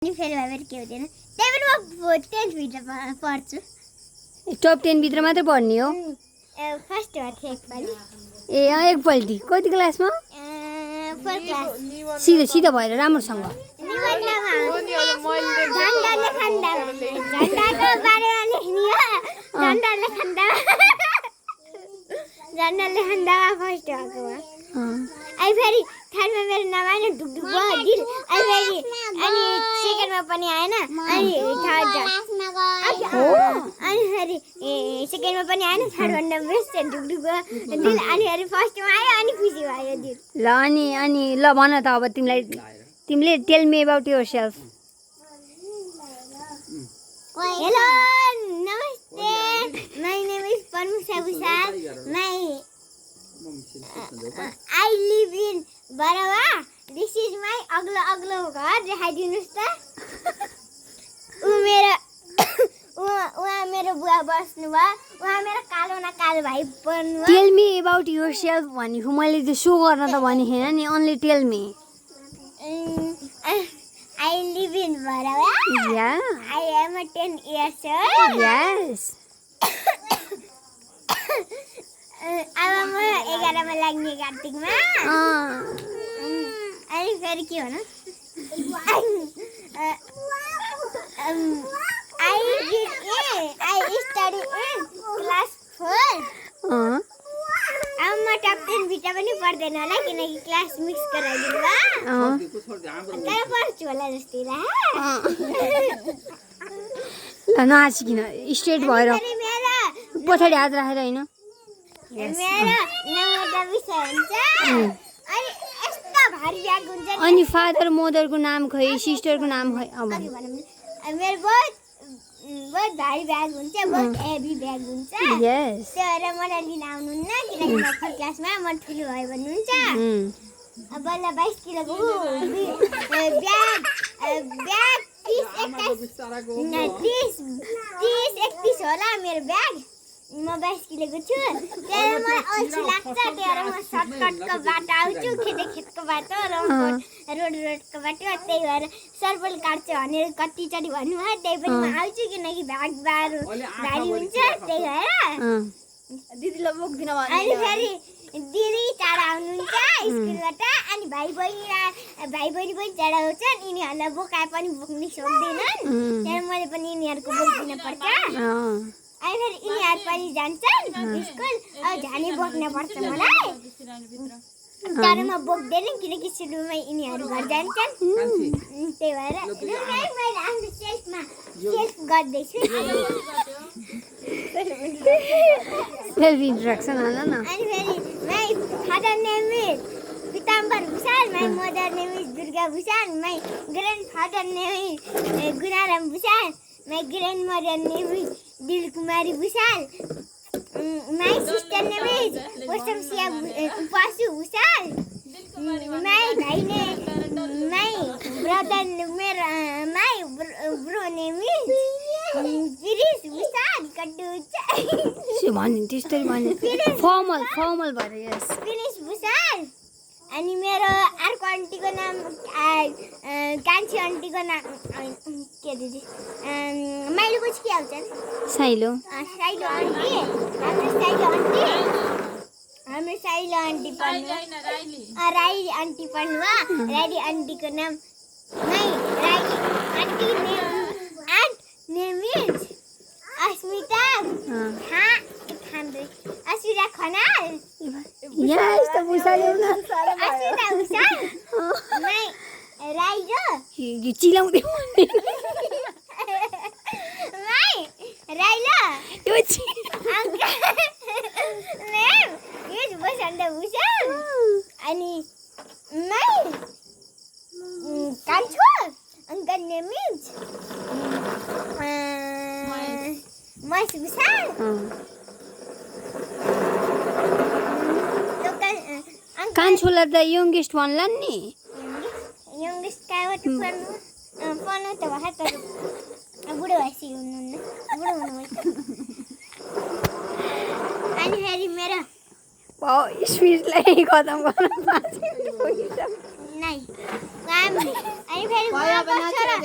अनि फेरि भएर के हुँदैन त्यही पनि म 10th भित्र पढ्छु टप 10 भित्र मात्र पढ्ने हो फर्स्ट थियो एकपालि ए एकपल्टि कति क्लासमा 4 क्लास सिधा सिधा भएर राम्रोसँग झन्डाको बारेमा लेख्ने हो झन्डाले खण्डामा फर्स्ट भएको हो आई फेरि थर्डमा मेरो नाम आएन ढुकढुक भयो दिल आई फेरि अनि सेकेन्डमा पनि आएन अनि थर्ड अनि फेरि सेकेन्डमा पनि आएन थर्डमा नाम बेस्ट ढुकढुक भयो दिल अनि फेरि फर्स्टमा आयो अनि खुसी भयो दिल ल अनि ल भन त अब तिमीले tell me about yourself hello namaste my name is Paramusa Bhusal I live in Barawa. This is my अग्लो घर देखाइदिनुस् त उहाँ मेरो बुवा बस्नु भयो उहाँ मेरो कालो न कालो भाइ पर्नु भयो टेल मी अबाउट योरसेल्फ भनेको मैले त्यो सो गर्न त भने हैन नि only tell me I live in Barawa. Yeah. I am 10 years old. Yes. अब म 11 मा लाग्ने कार्तिकमा अनि फेरि के भन I study in class 4. अब म टप 10 भित्र पनि पढ्दैन होला किनकि क्लास मिक्स गराइदिनु भयो तर पढ्छु होला जस्तै ल नआसिकिन स्ट्रेट भएर पछाडि हात राखेर हैन मेरो नाम विषय हुन्छ अनि यस्तो भारी ब्याग हुन्छ नि अनि फादर मदरको नाम खै सिस्टरको नाम खै अब मेरो बहुत भारी ब्याग हुन्छ बहुत हेभी ब्याग हुन्छ यस त्यो भएर मलाई लिन आउनुहुन्न किनकि म फर्स्ट क्लासमा म ठुलो भयो भन्नुहुन्छ अब बल्ल 22 किलोको ब्याग 30-31 होला मेरो ब्याग म 22 किलोको छु त्यही मलाई अल्छी लाग्छ त्यही भएर म सर्टकटको बाटो आउँछु खेतको बाटो रोडको बाटो त्यही भएर सर्पल काट्छु भनेर कतिचोटि भन्नुभयो त्यही पनि म आउँछु किनकि भाग भारी हुन्छ त्यही भएर दिदीलाई बोक्दिन अनि फेरि दिदी टाढा आउनुहुन्छ स्कुलबाट अनि भाइ बहिनी पनि टाढा आउँछन् यिनीहरूलाई बोकाए पनि बोक्न सक्दैनन् त्यही मैले पनि यिनीहरूको बोक्दिन पर्छ अनि फेरि यिनीहरू पनि जान्छन् स्कुल अब जाने बोक्न पर्छ मलाई तर म बोक्दैन किनकि सुरुमा यिनीहरू घर जान्छन् त्यही भएर मैले आफ्नो सेल्फ गर्दैछु सेल्फ इन्ट्रोडक्सन होला न अनि फेरि my father name is Pitambar Bhusal my mother name is Durga Bhusal my grandfather name is Gunaram Bhusal my grandmother name is Dilkumari Bhusal my sister name is Basamsiya Upasu Bhusal my bro name is Girish Bhusal कट्टु भन्ने त्यस्तै भन्ने फर्मल भएर यस गिरीश भुसाल अनि मेरो अर्को आन्टीको नाम कान्छी आन्टीको नाम के दिदी माइलो कुछ के आउँछ साइलो आन्टी हाम्रो साइलो आन्टी पढ्नु राई आन्टी पढ्नु राई आन्टीको नाम राई आन्टी नेम इज अस्मिता अस्मिता खनाल यस त भुसाल एउटा अस्मिता भुसाल माई राई जो यो चिलाउँदै माई राई ल यो नेम इज वसन्त भुसाल अनि my kanchho uncle name is Mahesh Bhusal कान्छोलाई त यङ्गेस्ट भन्ला नि यङ्गेस्ट कहाँबाट पढ्नु त भए तर बुढो भएपछि हुनुहुन्न बुढो हुनुभएछ अनि फेरि मेरो स्पिचलाई खतम गर्न 5 मिनेट पुगिन्छ नै अनि फेरि उहाँको छोरा